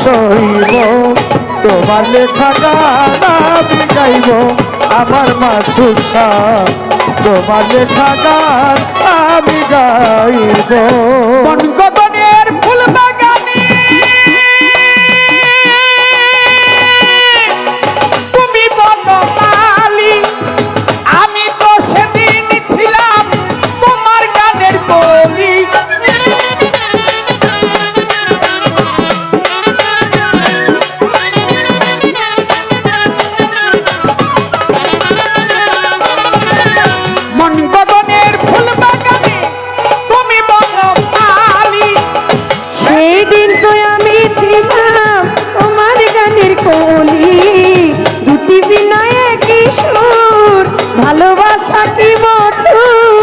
সইব তোমার লেখা গান আমি গাইব আমার মাসুদ শাহ তোমার লেখা গান আমি গাইব বনগগনের ফুল বাগানে তুমি বনমালী আমি তো সেদিন ছিলাম তোমার গানের কলি বনগগনের ফুল বাগানে তুমি বনমালী সেই দিন তো আমি ছিলাম তোমার গানের কলি দুটি বিনয়ে কিশোর ভালোবাসা কি মধুর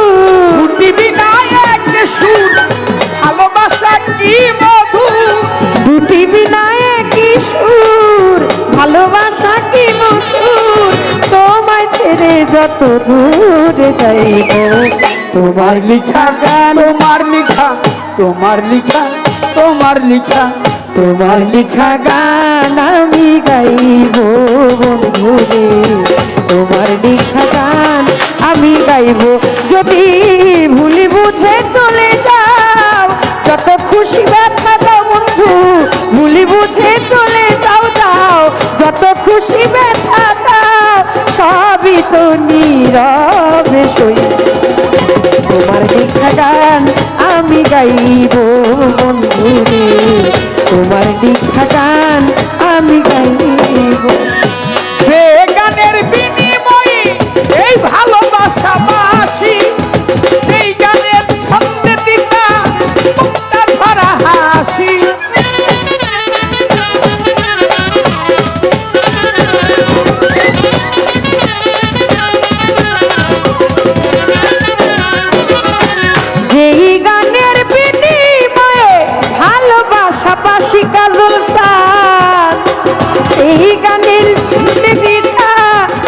দুটি বিনায়ক সুর ভালোবাসা কি মধুর দুটি বিনয়ে কিশোর ভালোবাসা কি মধুর তোমায় ছেড়ে যত দূরে যাইব তোমার লিখা গান তোমার লিখা তোমার লিখা তোমার লিখা তোমার লিখা গান আমি গাইব বন্ধুরে তোমার লিখা গান আমি গাইব যদি ভুলি বুঝে চলে যাও যত খুশি ব্যথা দাও বন্ধু ভুলি বুঝে চলে যাও যাও যত খুশি ব্যথা দাও সবই তো নীরবে সই তোমার লিখা গান আমি গাইব বন্ধুরে তোমার লিখা গান আমি গাইব সে গানের বিনিময়ে এই ভালোবাসা বাসি সেই গানের ছন্দে দিতা মুক্তা ধরা হাসি যেই গানের বিনিময়ে ভালোবাসা পাশি কাজল সান সেই গানের দিতা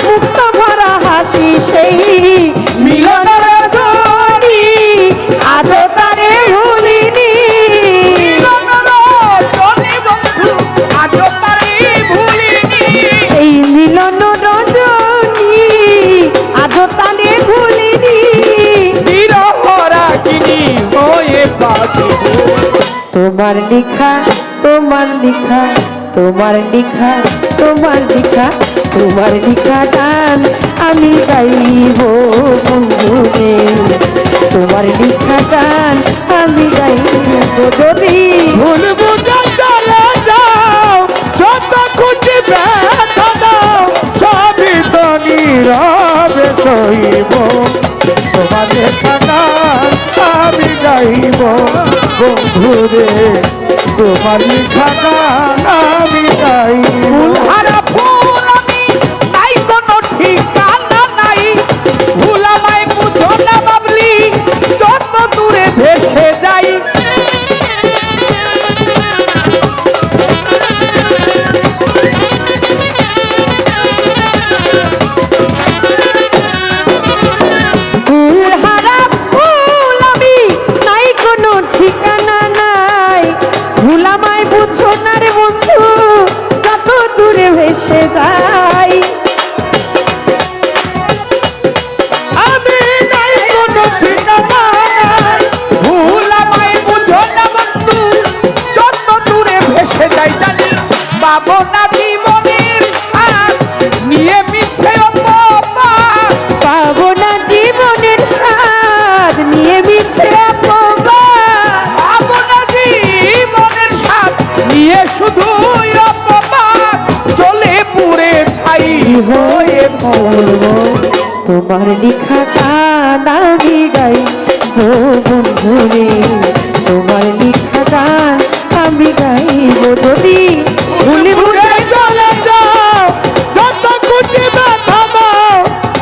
মুক্ত ভরা হাসি সেই মিলনের জড়ি আজও তারে ভুলিনি আজও তারে ভুলিনি সেই মিলন রজনী আজও তারে ভুলিনি বিরহরাগিনী হয়ে বাঁচিব তোমার লিখা তোমার লিখা তোমার লিখা তোমার লিখা তোমার লিখা গান আমি গাইব বন্ধুরে তোমার লিখা গান আমি গাইব যদি ভুল বুঝে চলে যাও যত খুশি ব্যথা দাও সবই তো নীরবে সইব তোমার লেখা গান আমি গাইব বন্ধুরে তোমার লেখা গান আমি গাইব ফুলহারা ফুল আমি নাই কোনো ঠিকানা নাই ভুল আমায় বুঝো না বাবলি যত দূরে ভেসে যাই ফুলহারা ফুল আমি নাই কোনো ঠিকানা নাই ভুলামায় বুঝো না রে বন্ধু যত দূরে ভেসে যাই আমি নাই কোনো ঠিকানা নাই ভুল আমায় বুঝো না বন্ধু যত দূরে ভেসে যাই জানি পাবো না জীবনের আর নিয়ে মিছে অপমান পাবো না জীবনের স্বাদ নিয়ে মিছে অপমান পাবো না জীবনের স্বাদ নিয়ে শুধু অপমান চলে পুরে ছাই হয়ে বলবো তোমার লিখা গান আমি গাই বন্ধুরে তোমার লিখা গান আমি গাইব যদি ভুলি ভুলে চলে যাও যত খুশি ব্যথা দাও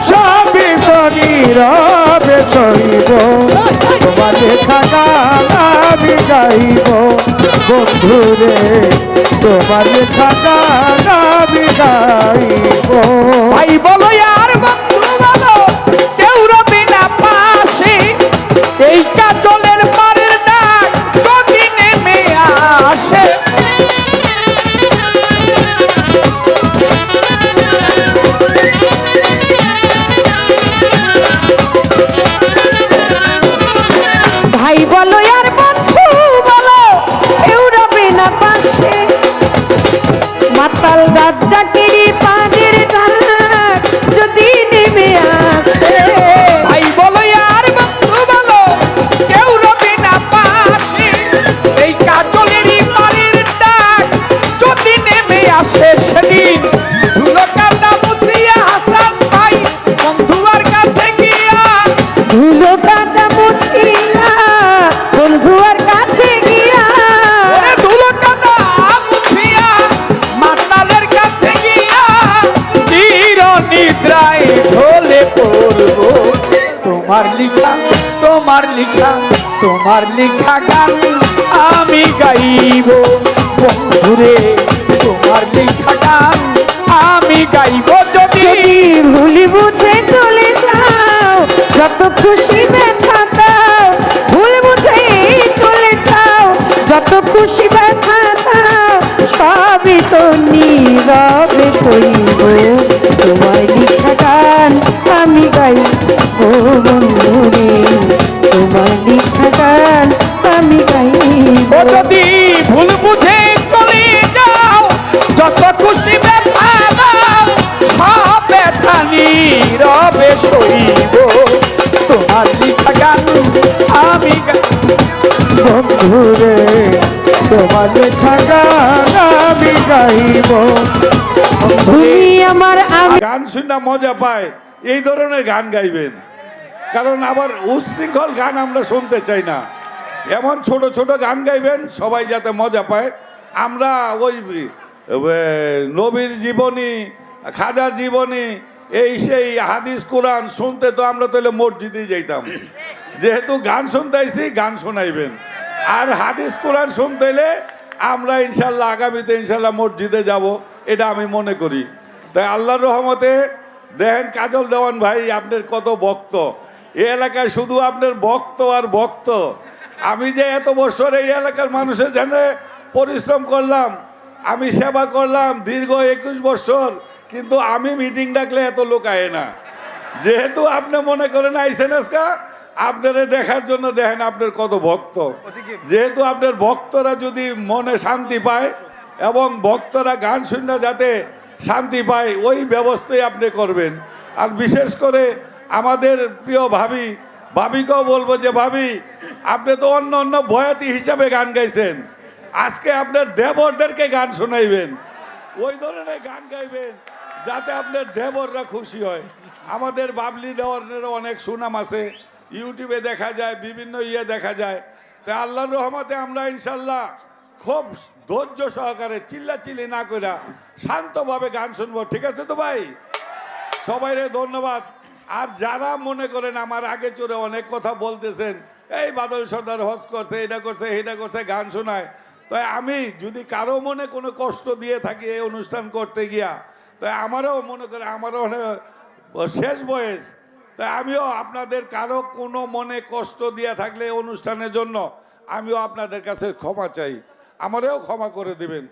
সবই তো নীরবে সইব তোমার লেখা গান আমি গাইব বন্ধুরে তোমার লেখা গান আমি গাইব ভাই বলো আর বন্ধু বলো কেউ রবি না পাশে এই কাজলের পারের ডাক যদি নেমে আসে নিদ্রায় ঢলে পড়ব তোমার লিখা তোমার লিখা তোমার লিখা গান আমি গাইব বন্ধুরে তোমার লিখা গান আমি গাইব যদি যদি ভুলি বুঝে চলে যাও যত খুশি ব্যথা দাও ভুল বুঝে চলে যাও যত খুশি ব্যথা দাও সবই তো নীরবে কইব তোমার লিখা গান আমি গাইব বন্ধুরে তোমার লিখা গান আমি গাইব ও যদি ভুল বুঝে চলে যাও যত খুশি ব্যথা দাও সব ব্যথা নীরবে সইব তোমার লিখা গান আমি বন্ধুরে তোমার লেখা গান আমি গাইব। তুমি আমার আমি গান শুনে মজা পায় এই ধরনের গান গাইবেন, কারণ আবার উচ্ছৃঙ্খল গান আমরা শুনতে চাই না। এমন ছোট ছোট গান গাইবেন সবাই যাতে মজা পায়। আমরা ওই নবীর জীবনী, খাজার জীবনী, এই সেই হাদিস কোরআন শুনতে তো আমরা তাহলে মসজিদেই যাইতাম। যেহেতু গান শুনতে আইছি গান শোনাইবেন, আর হাদিস কোরআন শুনতে হলে আমরা ইনশাল্লাহ আগামীতে ইনশাল্লাহ মসজিদে যাব, এটা আমি মনে করি। তাই আল্লাহর রহমতে দেখেন কাজল দেওয়ান ভাই আপনার কত ভক্ত, এই এলাকায় শুধু আপনার ভক্ত আর ভক্ত। আমি যে এত বছর এই এলাকার মানুষের জন্য পরিশ্রম করলাম, আমি সেবা করলাম দীর্ঘ 21 বছর, কিন্তু আমি মিটিং ডাকলে এত লোক আয় না। যেহেতু আপনি মনে করেন আইসেন আজকা আপনারা দেখার জন্য, দেখেন আপনার কত ভক্ত। যেহেতু আপনার ভক্তরা যদি মনে শান্তি পায় এবং ভক্তরা গান শুনে যাতে শান্তি পায় ওই ব্যবস্থাই আপনি করবেন। আর বিশেষ করে আমাদের প্রিয় ভাবিকেও বলবো যে ভাবি, আপনি তো অন্য অন্য বয়াতি হিসাবে গান গাইছেন, আজকে আপনার দেবরদেরকে গান শোনাইবেন, ওই ধরনের গান গাইবেন যাতে আপনার দেবররা খুশি হয়। আমাদের বাবলি দেওয়ারেরও অনেক সুনাম আছে, ইউটিউবে দেখা যায়, বিভিন্ন দেখা যায়। তাই আল্লাহর রহমতে আমরা ইনশাল্লাহ খুব ধৈর্য সহকারে চিল্লাচিল্লি না করে শান্তভাবে গান শুনবো। ঠিক আছে তো ভাই? সবাইরে ধন্যবাদ। আর যারা মনে করেন আমার আগে চড়ে অনেক কথা বলতেছেন, এই বাদল সর্দার হজ করছে, এটা করছে, এটা করছে, গান শোনায়, তাই আমি যদি কারো মনে কোনো কষ্ট দিয়ে থাকি এই অনুষ্ঠান করতে গিয়া, তাই আমারও মনে করে আমারও শেষ বয়স, তাই আমিও আপনাদের কারো কোনো মনে কষ্ট দিয়ে থাকলে এই অনুষ্ঠানের জন্য আমিও আপনাদের কাছে ক্ষমা চাই, আমারও ক্ষমা করে দেবেন।